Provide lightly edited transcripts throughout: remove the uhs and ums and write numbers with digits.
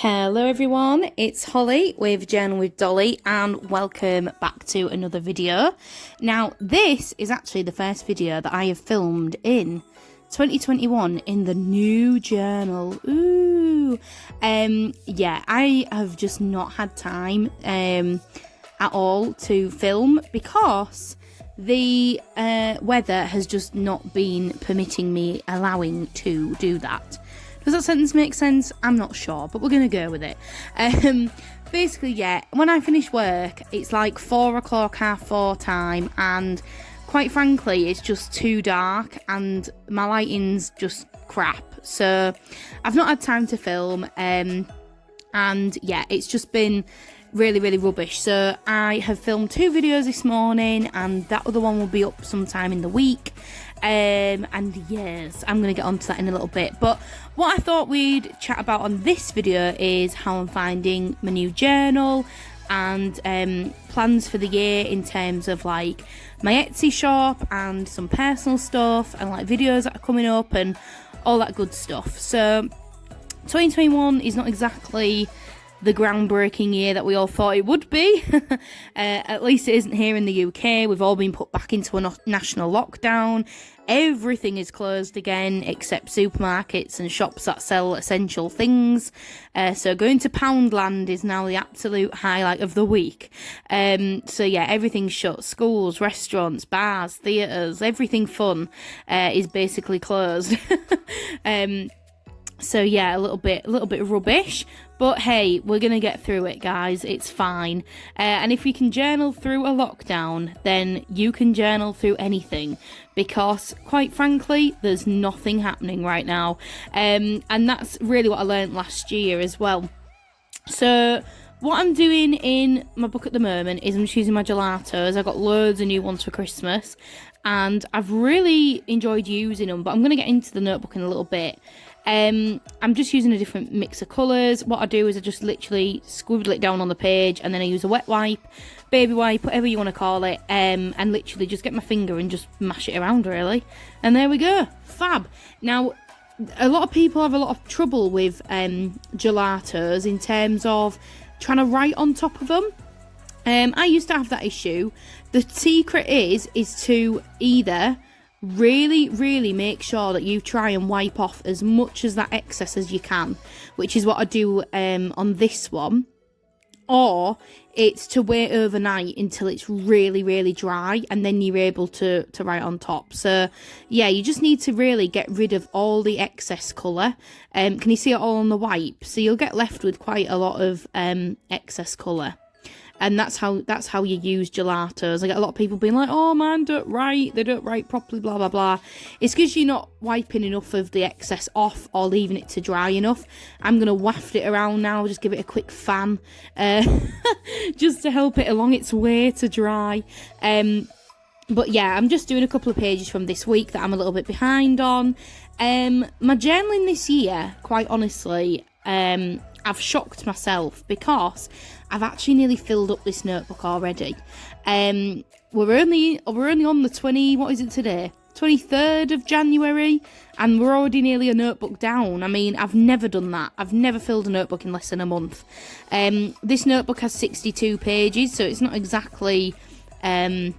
Hello everyone, it's Holly with Journal with Dolly and welcome back to another video. Now this is actually the first video that I have filmed in 2021 in the new journal. Ooh. Yeah, I have just not had time at all to film because the weather has just not been permitting me allowing to do that. Does that sentence make sense? I'm not sure, but we're going to go with it. Basically, yeah, when I finish work, it's like 4 o'clock, 4:30 time, and quite frankly, it's just too dark, and my lighting's just crap. So, I've not had time to film, and yeah, it's just been really rubbish. So, I have filmed 2 videos this morning, and that other one will be up sometime in the week. And yes, I'm going to get onto that in a little bit, but what I thought we'd chat about on this video is how I'm finding my new journal and plans for the year in terms of like my Etsy shop and some personal stuff and like videos that are coming up and all that good stuff. So 2021 is not exactly the groundbreaking year that we all thought it would be. At least it isn't here in the UK. We've all been put back into a national lockdown. Everything is closed again except supermarkets and shops that sell essential things. So going to Poundland is now the absolute highlight of the week. So yeah, everything's shut. Schools, restaurants, bars, theatres, everything fun is basically closed. So yeah, a little bit rubbish, but hey, we're gonna get through it, guys. It's fine. And if you can journal through a lockdown, then you can journal through anything, because quite frankly, there's nothing happening right now. And that's really what I learned last year as well. So what I'm doing in my book at the moment is I'm just using my gelatos. I got loads of new ones for Christmas, and I've really enjoyed using them, but I'm gonna get into the notebook in a little bit. I'm just using a different mix of colours. What I do is I just literally scribble it down on the page, and then I use a wet wipe, baby wipe, whatever you want to call it, and literally just get my finger and just mash it around, really. And there we go. Fab. Now, a lot of people have a lot of trouble with gelatos in terms of trying to write on top of them. I used to have that issue. The secret is to either really make sure that you try and wipe off as much as that excess as you can, which is what I do on this one, or it's to wait overnight until it's really dry, and then you're able to write on top. So yeah, you just need to really get rid of all the excess colour. Can you see it all on the wipe? So you'll get left with quite a lot of excess colour. And that's how you use gelatos. I get a lot of people being like, oh man, they don't write properly, blah blah blah. It's because you're not wiping enough of the excess off or leaving it to dry enough. I'm going to waft it around now, just give it a quick fan, just to help it along its way to dry. But yeah, I'm just doing a couple of pages from this week that I'm a little bit behind on. My journaling this year, quite honestly, I've shocked myself because I've actually nearly filled up this notebook already. We're only on the 23rd of January, and we're already nearly a notebook down. I mean, I've never done that. I've never filled a notebook in less than a month. This notebook has 62 pages, so it's not exactly that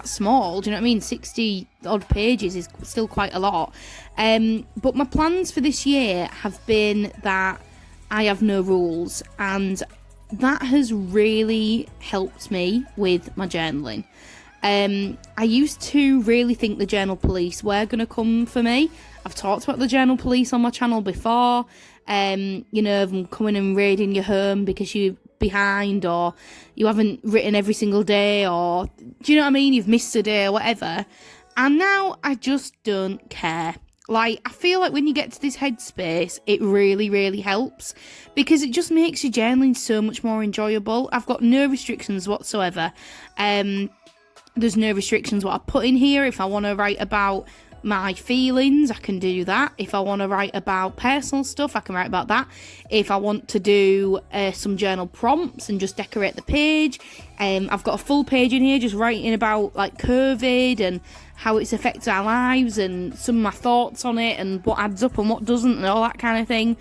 small, do you know what I mean? 60 odd pages is still quite a lot. But my plans for this year have been that I have no rules, and that has really helped me with my journaling. I used to really think the journal police were going to come for me. I've talked about the journal police on my channel before. Them coming and raiding your home because you're behind, or you haven't written every single day, or do you know what I mean? You've missed a day or whatever. And now I just don't care. Like, I feel like when you get to this headspace, it really helps, because it just makes your journaling so much more enjoyable. I've got no restrictions whatsoever. There's no restrictions what I put in here. If I want to write about my feelings, I can do that. If I want to write about personal stuff, I can write about that. If I want to do some journal prompts and just decorate the page, I've got a full page in here just writing about like COVID and how it's affected our lives and some of my thoughts on it and what adds up and what doesn't and all that kind of thing.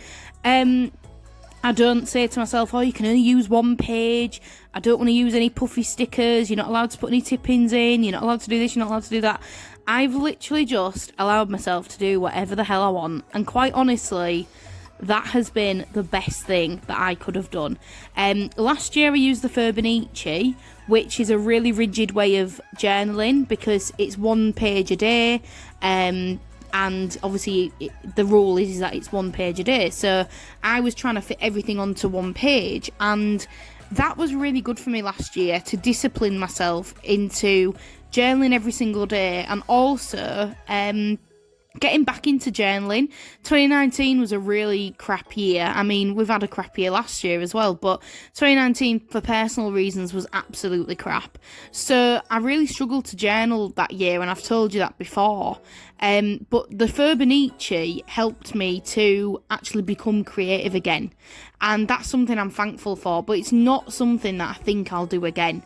I don't say to myself, oh, you can only use one page. I don't want to use any puffy stickers. You're not allowed to put any tip-ins in. You're not allowed to do this. You're not allowed to do that. I've literally just allowed myself to do whatever the hell I want. And quite honestly, that has been the best thing that I could have done. Last year I used the Furniture, which is a really rigid way of journaling because it's one page a day. And obviously the rule is that it's one page a day. So I was trying to fit everything onto one page, and that was really good for me last year to discipline myself into journaling every single day, and also getting back into journaling. 2019 was a really crap year. I mean, we've had a crap year last year as well, but 2019 for personal reasons was absolutely crap. So I really struggled to journal that year, and I've told you that before. But the Furniture helped me to actually become creative again. And that's something I'm thankful for, but it's not something that I think I'll do again.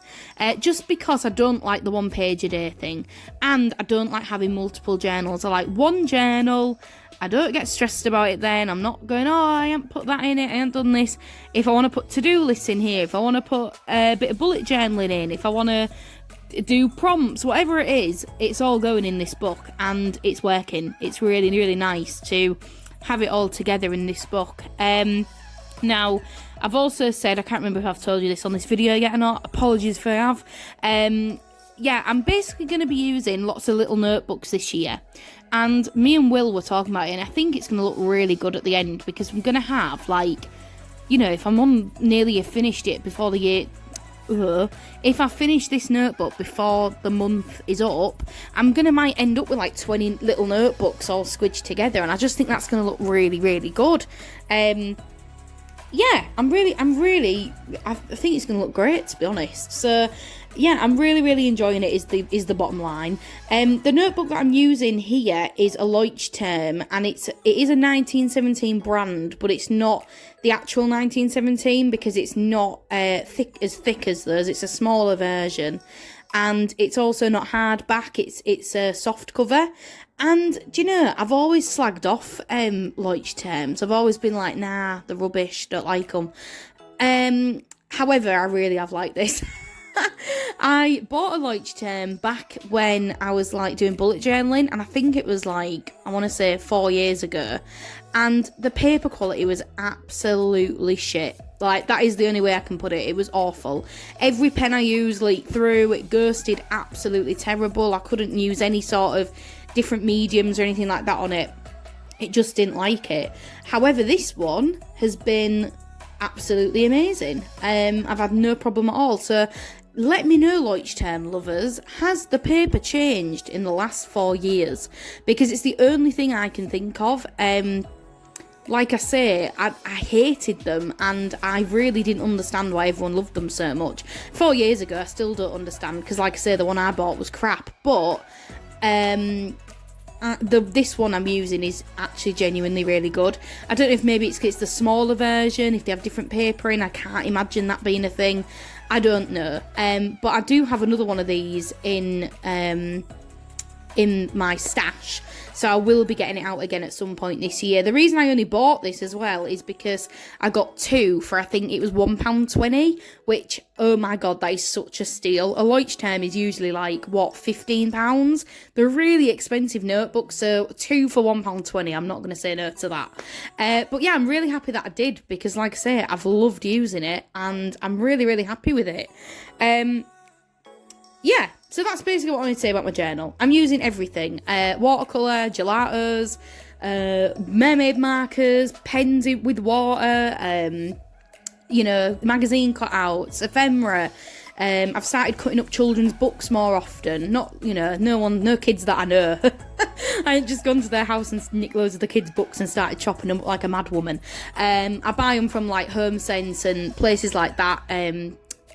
Just because I don't like the one page a day thing, and I don't like having multiple journals. I like one journal. I don't get stressed about it then. I'm not going, oh, I haven't put that in it, I haven't done this. If I want to put to-do lists in here, if I want to put a bit of bullet journaling in, if I want to do prompts, whatever it is, it's all going in this book, and it's working. It's really, really nice to have it all together in this book. Now, I've also said, I can't remember if I've told you this on this video yet or not, apologies if I have. Yeah, I'm basically going to be using lots of little notebooks this year. And me and Will were talking about it, and I think it's going to look really good at the end, because I'm going to have, like, you know, if I'm on nearly finished it before the year, if I finish this notebook before the month is up, I'm gonna might end up with like 20 little notebooks all squidged together, and I just think that's gonna look really, really good. Yeah, I think it's gonna look great, to be honest. So yeah, I'm really, really enjoying it, is the bottom line. The notebook that I'm using here is a Leuchtturm, and it is a 1917 brand, but it's not the actual 1917 because it's not thick as those. It's a smaller version, and it's also not hardback. It's a soft cover. And do you know, I've always slagged off Leuchtturms. I've always been like, nah, they're rubbish, don't like them. However, I really have liked this. I bought a Leuchtturm back when I was like doing bullet journaling, and I think it was like, I want to say 4 years ago, and the paper quality was absolutely shit. Like, that is the only way I can put it. It was awful. Every pen I used leaked through, it ghosted, absolutely terrible. I couldn't use any sort of different mediums or anything like that on it. It just didn't like it. However, this one has been absolutely amazing. I've had no problem at all. So let me know, Leuchtturm lovers, has the paper changed in the last 4 years? Because it's the only thing I can think of. Like I say, I hated them, and I really didn't understand why everyone loved them so much. 4 years ago, I still don't understand, because like I say, the one I bought was crap. But this one I'm using is actually genuinely really good. I don't know if maybe it's the smaller version, if they have different paper in. I can't imagine that being a thing. I don't know. But I do have another one of these in my stash, so I will be getting it out again at some point this year. The reason I only bought this as well is because I got two for, I think it was £1.20, which, oh my god, that is such a steal. A Leuchtturm is usually like, what, £15? They're really expensive notebooks, so two for £1.20, I'm not going to say no to that. But yeah, I'm really happy that I did, because like I say, I've loved using it, and I'm really, really happy with it. Yeah, so that's basically what I wanted to say about my journal. I'm using everything. Watercolour, gelatos, mermaid markers, pens with water, you know, magazine cutouts, ephemera. I've started cutting up children's books more often. Not, you know, no kids that I know. I ain't just gone to their house and nicked loads of the kids' books and started chopping them up like a mad woman. I buy them from like Home Sense and places like that.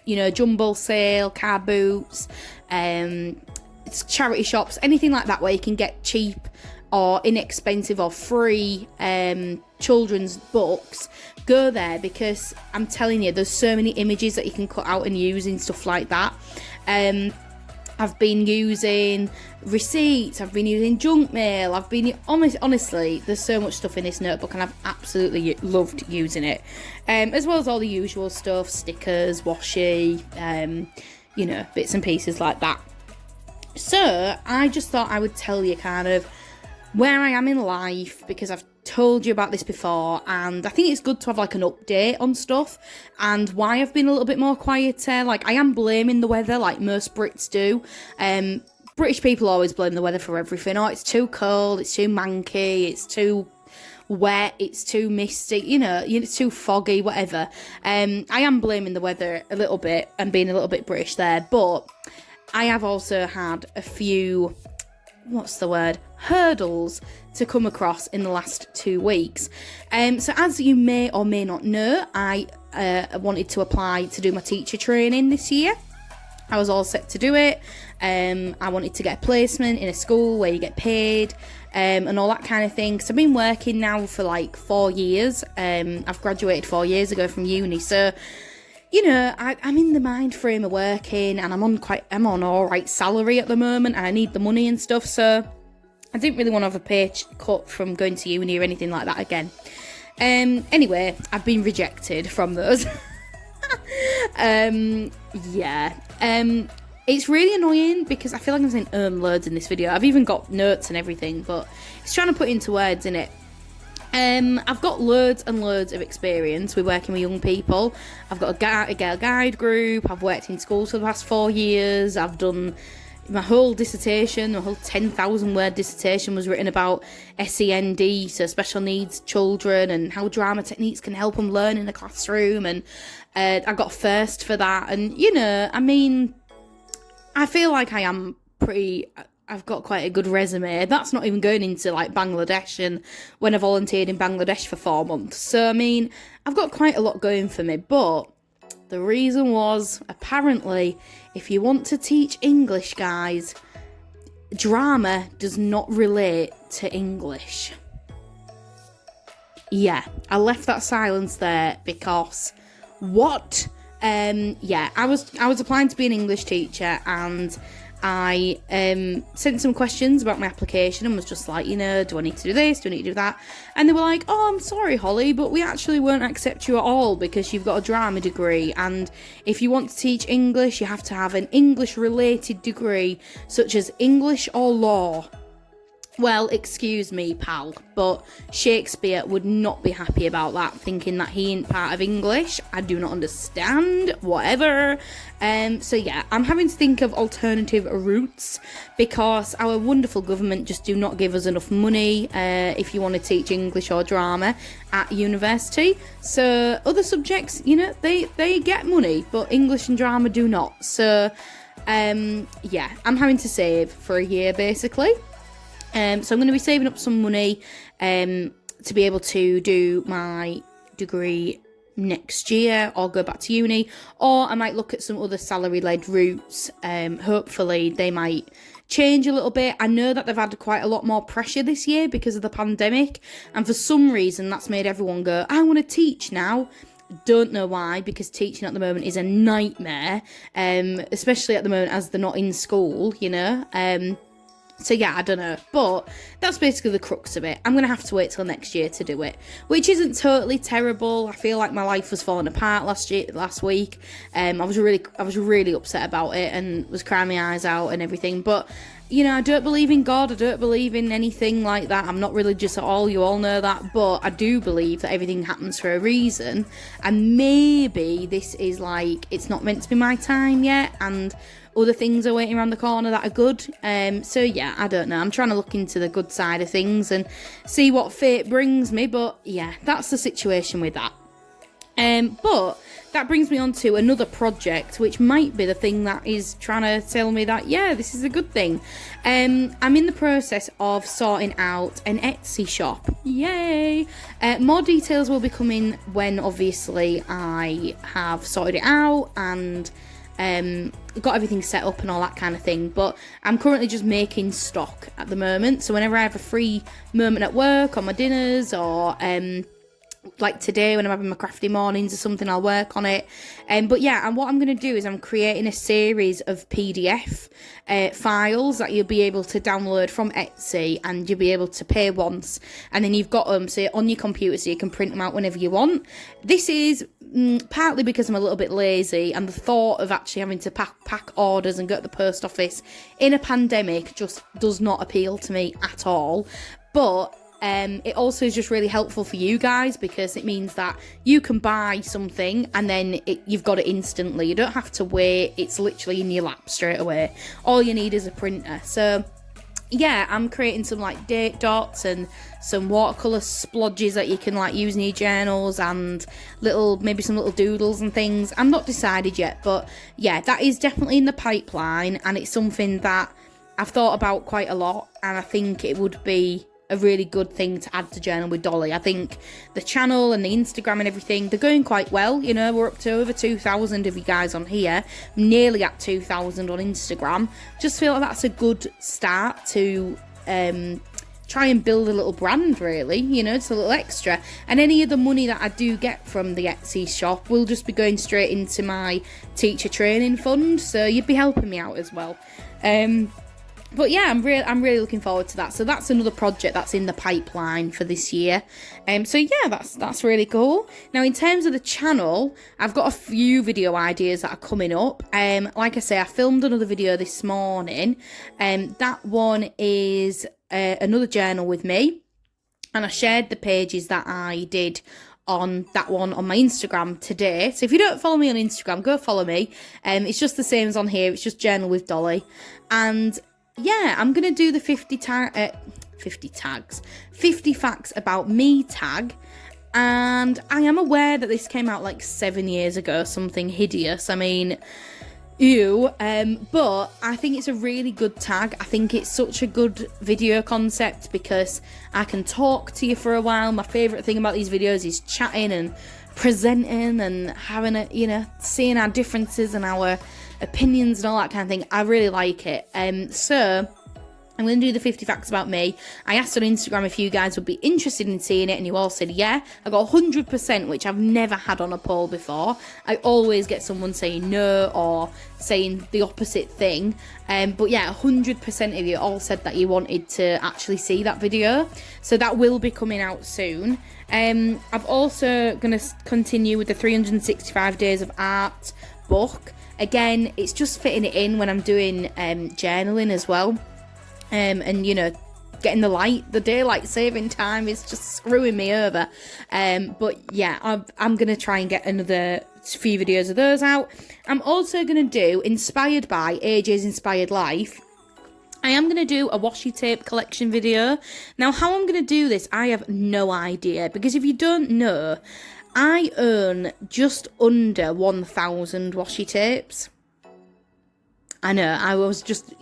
You know, Jumble Sale, Car Boots, charity shops, anything like that where you can get cheap or inexpensive or free children's books, go there, because I'm telling you, there's so many images that you can cut out and use in stuff like that. I've been using receipts, I've been using junk mail, I've been honestly, there's so much stuff in this notebook, and I've absolutely loved using it, as well as all the usual stuff, stickers, washi, you know, bits and pieces like that. So I just thought I would tell you kind of where I am in life, because I've told you about this before, and I think it's good to have like an update on stuff and why I've been a little bit more quieter. Like, I am blaming the weather like most Brits do. British people always blame the weather for everything. Oh, it's too cold, it's too manky, it's too wet, it's too misty, you know, it's too foggy, whatever. I am blaming the weather a little bit and being a little bit British there, but I have also had a few, hurdles to come across in the last 2 weeks. So as you may or may not know, I wanted to apply to do my teacher training this year. I was all set to do it. I wanted to get a placement in a school where you get paid, and all that kind of thing. So I've been working now for like 4 years. I've graduated 4 years ago from uni, so you know, I'm in the mind frame of working, and I'm on all right salary at the moment, and I need the money and stuff. So I didn't really want to have a pay cut from going to uni or anything like that again. Anyway, I've been rejected from those. It's really annoying because I feel like I'm saying loads in this video. I've even got notes and everything, but it's trying to put into words, innit? I've got loads and loads of experience with working with young people. I've got a girl guide group. I've worked in schools for the past 4 years. I've done my whole dissertation, my whole 10,000 word dissertation was written about SEND, so special needs children, and how drama techniques can help them learn in the classroom. And I got first for that. And, you know, I mean, I feel like I've got quite a good resume. That's not even going into like Bangladesh, and when I volunteered in Bangladesh for 4 months. So, I mean, I've got quite a lot going for me, but the reason was, apparently, if you want to teach English, guys, drama does not relate to English. Yeah, I left that silence there because what? I was applying to be an English teacher, and I sent some questions about my application and was just like, you know, do I need to do this? Do I need to do that? And they were like, oh, I'm sorry, Holly, but we actually won't accept you at all because you've got a drama degree. And if you want to teach English, you have to have an English-related degree, such as English or law. Well, excuse me, pal, but Shakespeare would not be happy about that, thinking that he ain't part of English. I do not understand, whatever. So yeah, I'm having to think of alternative routes because our wonderful government just do not give us enough money if you want to teach English or drama at university. So other subjects, you know, they get money, but English and drama do not. So yeah, I'm having to save for a year, basically. So I'm going to be saving up some money to be able to do my degree next year or go back to uni, or I might look at some other salary-led routes. Hopefully they might change a little bit. I know that they've had quite a lot more pressure this year because of the pandemic, and for some reason that's made everyone go, I want to teach now. Don't know why, because teaching at the moment is a nightmare, especially at the moment as they're not in school, you know. So yeah, I don't know, but that's basically the crux of it. I'm going to have to wait till next year to do it, which isn't totally terrible. I feel like my life was falling apart last week. I was really upset about it and was crying my eyes out and everything. But, you know, I don't believe in God. I don't believe in anything like that. I'm not religious at all. You all know that. But I do believe that everything happens for a reason. And maybe this is like, it's not meant to be my time yet. And other things are waiting around the corner that are good. So yeah, I don't know. I'm trying to look into the good side of things and see what fate brings me. But yeah, that's the situation with that. But that brings me on to another project, which might be the thing that is trying to tell me that, yeah, this is a good thing. I'm in the process of sorting out an Etsy shop. Yay! More details will be coming when, obviously, I have sorted it out and got everything set up and all that kind of thing, but I'm currently just making stock at the moment. So whenever I have a free moment at work, on my dinners, or like today when I'm having my crafty mornings or something, I'll work on it. But yeah, and what I'm going to do is I'm creating a series of PDF files that you'll be able to download from Etsy, and you'll be able to pay once, and then you've got them on your computer so you can print them out whenever you want. This is partly because I'm a little bit lazy, and the thought of actually having to pack orders and go to the post office in a pandemic just does not appeal to me at all. But it also is just really helpful for you guys, because it means that you can buy something and then you've got it instantly. You don't have to wait. It's literally in your lap straight away. All you need is a printer. So yeah, I'm creating some like date dots and some watercolour splodges that you can like use in your journals, and maybe some little doodles and things. I'm not decided yet, but yeah, that is definitely in the pipeline, and it's something that I've thought about quite a lot, and I think it would be a really good thing to add to Journal with Dolly. I think the channel and the Instagram and everything, they're going quite well. You know, we're up to over 2,000 of you guys on here, nearly at 2,000 on Instagram. Just feel like that's a good start to try and build a little brand, really. You know, it's a little extra. And any of the money that I do get from the Etsy shop will just be going straight into my teacher training fund, so you'd be helping me out as well. But yeah, I'm really looking forward to that. So that's another project that's in the pipeline for this year. So yeah, that's really cool. Now, in terms of the channel, I've got a few video ideas that are coming up. Like I say, I filmed another video this morning. That one is another journal with me, and I shared the pages that I did on that one on my Instagram today. So if you don't follow me on Instagram, go follow me. It's just the same as on here. It's just Journal with Dolly. And yeah, I'm going to do the 50 facts about me tag. And I am aware that this came out like 7 years ago, something hideous. I mean, ew. But I think it's a really good tag. I think it's such a good video concept because I can talk to you for a while. My favourite thing about these videos is chatting and presenting and having seeing our differences and our opinions and all that kind of thing. I really like it. So I'm going to do the 50 facts about me. I asked on Instagram if you guys would be interested in seeing it, and you all said yeah. I got 100%, which I've never had on a poll before. I always get someone saying no or saying the opposite thing. But yeah, 100% of you all said that you wanted to actually see that video. So that will be coming out soon. I've also going to continue with the 365 Days of Art book. Again, it's just fitting it in when I'm doing journaling as well. And you know, getting the daylight saving time is just screwing me over. But yeah, I'm gonna try and get another few videos of those out. I'm also gonna do, inspired by AJ's Inspired Life, I am going to do a washi tape collection video. Now, how I'm going to do this, I have no idea, because if you don't know, I own just under 1,000 washi tapes. I know, I was just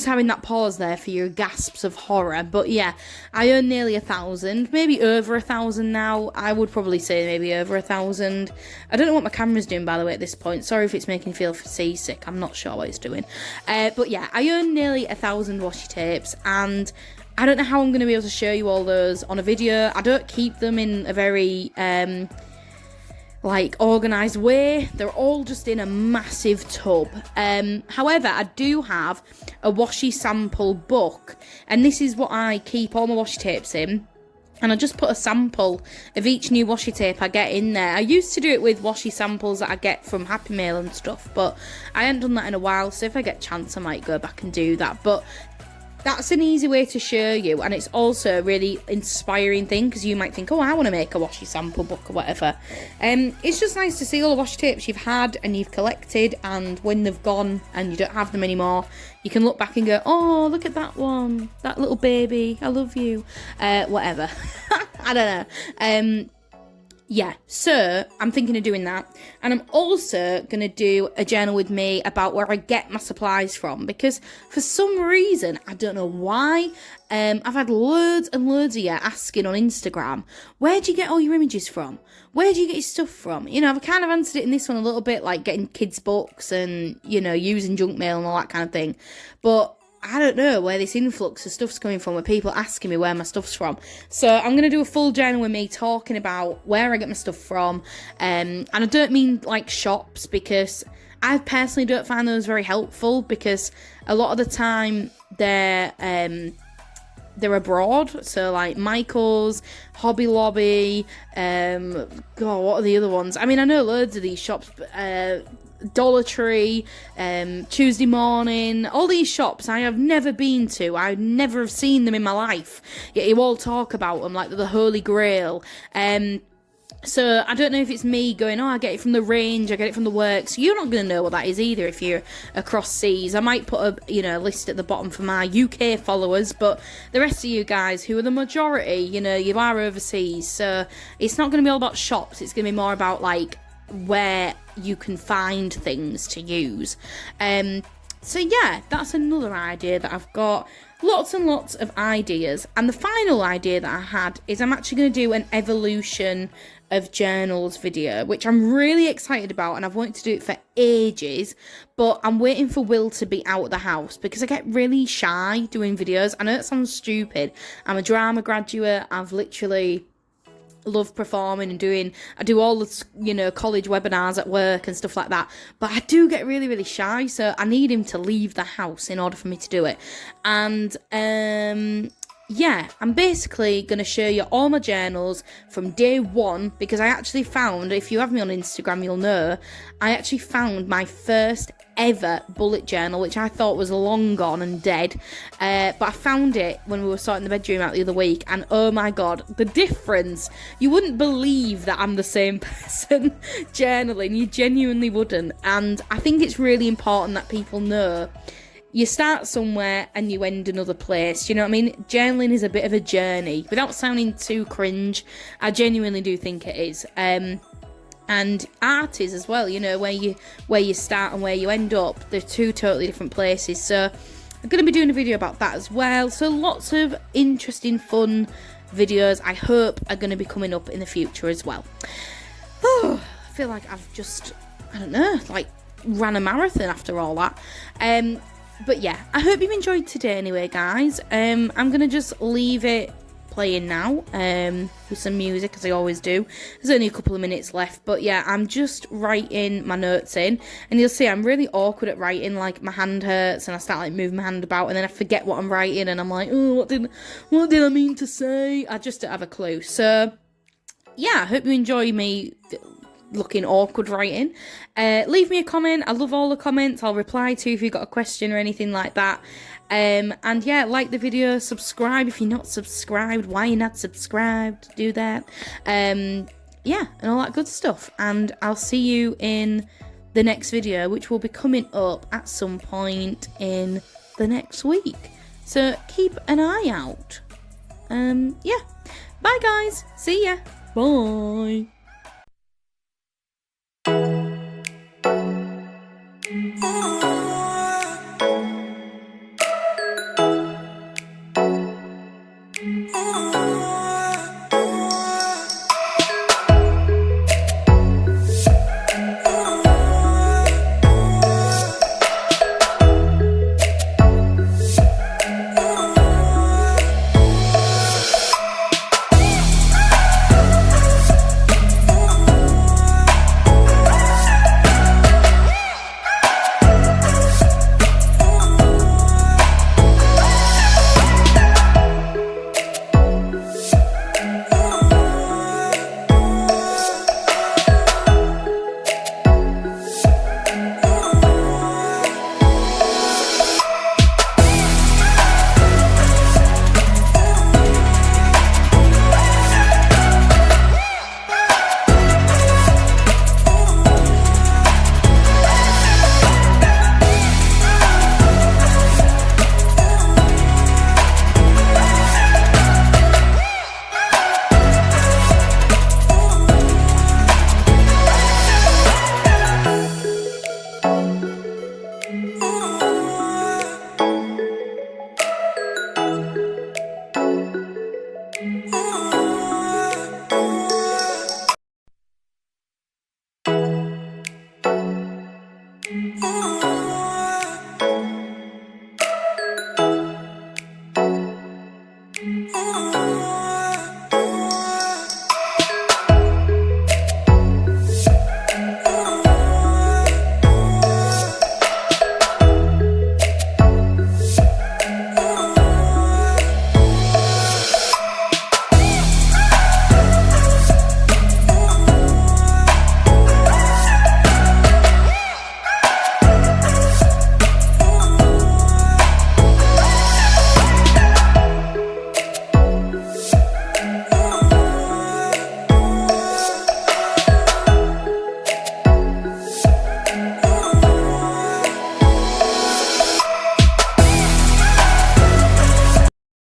having that pause there for your gasps of horror, but yeah, I own nearly 1,000, maybe over 1,000 now. I would probably say maybe over 1,000. I don't know what my camera's doing, by the way, at this point. Sorry if it's making me feel seasick. I'm not sure what it's doing. But yeah, I own nearly 1,000 washi tapes, and I don't know how I'm going to be able to show you all those on a video. I don't keep them in a very organised way. They're all just in a massive tub. However, I do have a washi sample book, and this is what I keep all my washi tapes in. And I just put a sample of each new washi tape I get in there. I used to do it with washi samples that I get from Happy Mail and stuff, but I haven't done that in a while, so if I get a chance I might go back and do that. But that's an easy way to show you, and it's also a really inspiring thing, because you might think, oh, I want to make a washi sample book or whatever. It's just nice to see all the washi tapes you've had and you've collected, and when they've gone and you don't have them anymore, you can look back and go, oh, look at that one, that little baby, I love you, whatever. I don't know. yeah, so I'm thinking of doing that. And I'm also going to do a journal with me about where I get my supplies from, because for some reason, I don't know why, I've had loads and loads of you asking on Instagram, where do you get all your images from? Where do you get your stuff from? You know, I've kind of answered it in this one a little bit, like getting kids' books and, you know, using junk mail and all that kind of thing. But I don't know where this influx of stuff's coming from, where people asking me where my stuff's from. So I'm going to do a full journal with me talking about where I get my stuff from. And I don't mean like shops, because I personally don't find those very helpful, because a lot of the time they're abroad. So like Michael's, Hobby Lobby, God, what are the other ones? I mean, I know loads of these shops, but Dollar Tree, Tuesday Morning, all these shops I have never been to. I never have seen them in my life, yet you all talk about them like they're the holy grail. So I don't know if it's me going, oh, I get it from the range, I get it from the works. You're not going to know what that is either if you're across seas. I might put a list at the bottom for my UK followers, but the rest of you guys, who are the majority, you are overseas. So it's not going to be all about shops. It's going to be more about like where you can find things to use. So yeah, that's another idea that I've got. Lots and lots of ideas. And the final idea that I had is I'm actually going to do an evolution of journals video, which I'm really excited about, and I've wanted to do it for ages, but I'm waiting for Will to be out of the house, because I get really shy doing videos. I know it sounds stupid. I'm a drama graduate. I've literally love performing and I do all the, college webinars at work and stuff like that. But I do get really, really shy. So I need him to leave the house in order for me to do it. And, yeah, I'm basically going to show you all my journals from day one, because I actually found, if you have me on Instagram, you'll know, I actually found my first ever bullet journal, which I thought was long gone and dead, but I found it when we were sorting the bedroom out the other week, and oh my god, the difference. You wouldn't believe that I'm the same person journaling. You genuinely wouldn't. And I think it's really important that people know you start somewhere and you end another place. You know what I mean? Journaling is a bit of a journey. Without sounding too cringe, I genuinely do think it is. And art is as well, where you start and where you end up. They're two totally different places. So I'm going to be doing a video about that as well. So lots of interesting, fun videos I hope are going to be coming up in the future as well. Oh, I feel like I've just, ran a marathon after all that. But yeah, I hope you've enjoyed today anyway, guys. I'm going to just leave it playing now with some music, as I always do. There's only a couple of minutes left, but yeah, I'm just writing my notes in, and you'll see I'm really awkward at writing. Like, my hand hurts and I start moving my hand about, and then I forget what I'm writing, and I'm like, oh, what did I mean to say? I just don't have a clue. So yeah, I hope you enjoy me looking awkward writing. Leave me a comment. I love all the comments. I'll reply to if you've got a question or anything like that. And yeah, like the video, subscribe if you're not subscribed. Why are you not subscribed? Do that. Yeah, and all that good stuff. And I'll see you in the next video, which will be coming up at some point in the next week. So keep an eye out. Yeah. Bye guys. See ya. Bye.